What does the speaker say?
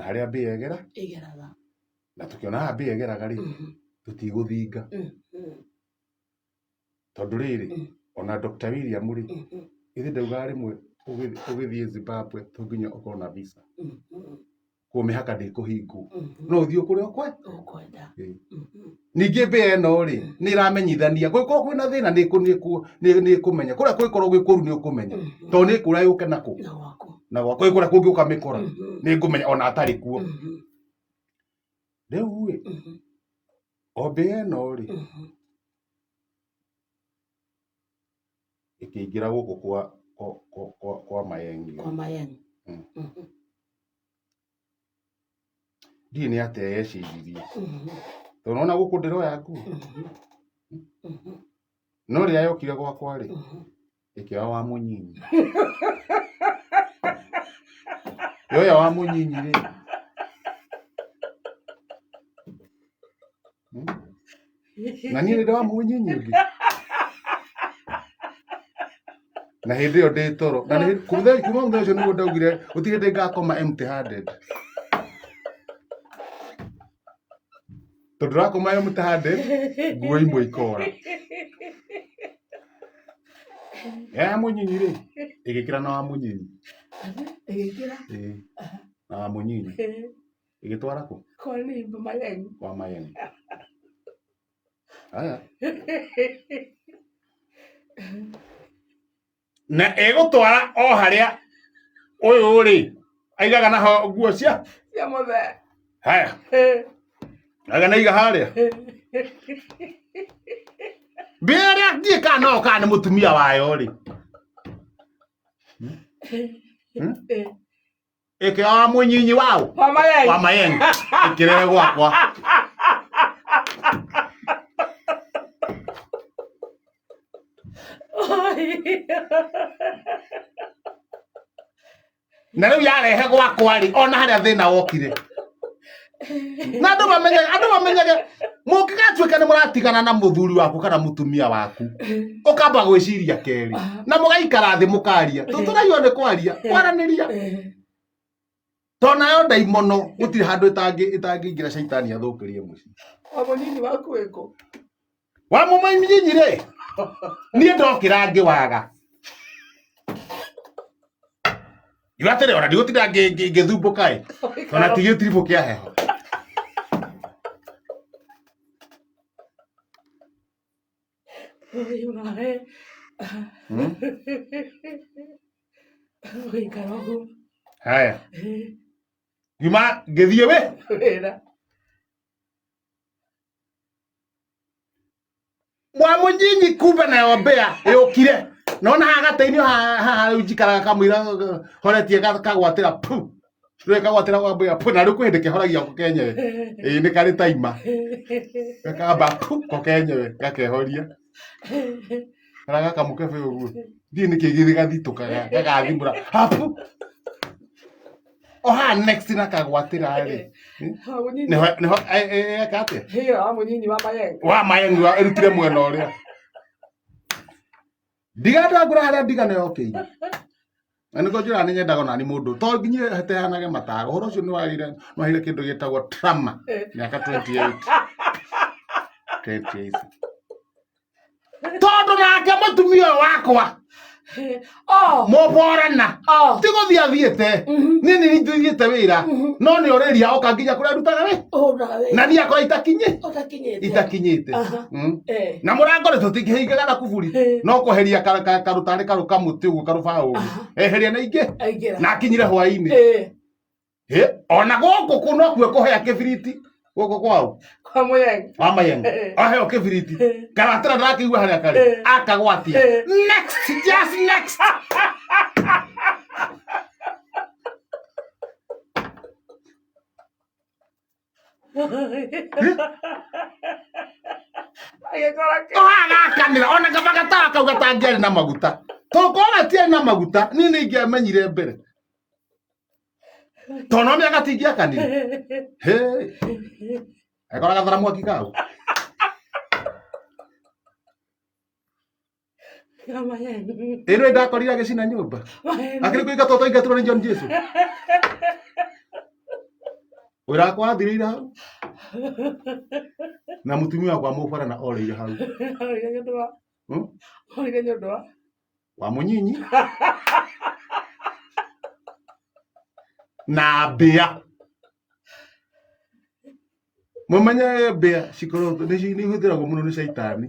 haria mbia egera igeraga na tukiona mbia egeraga ri tutiguthinga tondu riri ona Dr. William ri ithi ndauga rimwe ugithie Zimbabwe to nginya ukorwo na visa kwa mihaka ndikuhingwo no uthio kuria ukwenda ningi mbia ino ri ni iramenyithania gukorwo kwina thina ni kumenya kuria gukorwo gwikuru ni ukumenya to ni kura yuke naku na gwakwa kuria kungi ukamikora ni ngumenya ona atari kuo riu wi o mbia ino ri ikiingira guku kwa Mayengi ndiä nä atä yeciririe tondå nona gå kå ndä ro yaku no rä a yokire gwakwa rä ä kä oya wa må nyinyi yoya wa må nyinyi rä na niä rä ndä wa må nyinyi å ngä na hä ndä ä yo ndä toro na kuma må thenya å cio nä guo ndaugire gå tirä ndä ngakoma empty handed tondå rakoma empty handed nguo imwe ikora ya må nyinyi rä ä gä kä ra na wa må nyinyi na wa må nyinyi ä gä twara kå kwa Mayengi aya na ego twara o haria uyu ri aigaga naho nguo cia muthe haya aga naiga haria mbere ndie kana kana mutumia wayo ri eke wa munyinyi wao wa Mayengi ikire gwakwa na riu yarehe gwakwa ri ona haria thina wokire na andu mamenyage mungigatuika ni muratigana na muthuri waku kana mutumia waku ukamba gwiciria keri na mugaikara thi mukaria tuturaio ni kwaria kwaraniria tona yo ndaimono gutiri handu itangiingira shaitani athukirie muci wa munyinyi waku wiko wa munyinyi ri nie ndokira ngiwaga iwatere ona ndigutira ngithumbuka i ona tigitiribu kia heho haya Gima ngithie we mwa munyinyi kumbe nayo mbea yukire nona hagatainio ha njikaraga kamwira horetie kagwatira pu rwe kagwatira kwa mbea pu na rä kuhindä horagia ko kenyewe nä karä taima gakamba pu ko kenyewe gakehoria kana gakamukebe å guo ndiä nä kä gä gathitå kaga gagathimå ra hapu oha next na kagwatira ri neho ekate hiyo wa munyinyi wa Mayengi erutire mwena uria ndiganda ngura haria ndigana yokiire na niko njira ni nyendaga nani mundu to nginye heteanage matago horo cio ni wahire kindu gitagwo trauma miaka 28 tondu nake mutumia wakwa moborana tiguthia thiete nini nithiete wira no ni oreria oka nginya kuria rutaga we na ni akora itakinyite na murango ni tutikihingaga na kuburi no kuheria karutari karukamuti uguo karuba uguo eheria na ingi na akinyire hwaini ona guku kuno kwe kuhea kibiriti guku kwao kwa Mayengi aheo kibiriti karatara ndakigua haria kari akagwatia next just next agakanira ona kabagata kauga tangiari na maguta tokora tie na maguta nini ingiamenyire mbere tono mia gatingia kanire hey ekoraga thara mwaki kau ero ndakorire agicina nyumba akiri kuiga toto ingaturo ni John Jesu wĩra wakwa wathirĩire hau na mũtumia wakwa mũbara na orĩire hau Orire nĩ ũndũ wa. Orire nĩ ũndũ wa. wa mũnyinyi na mbĩa. Mũmenye mbĩa cikoragwo nĩ ihũthĩragwo mũno nĩ caitani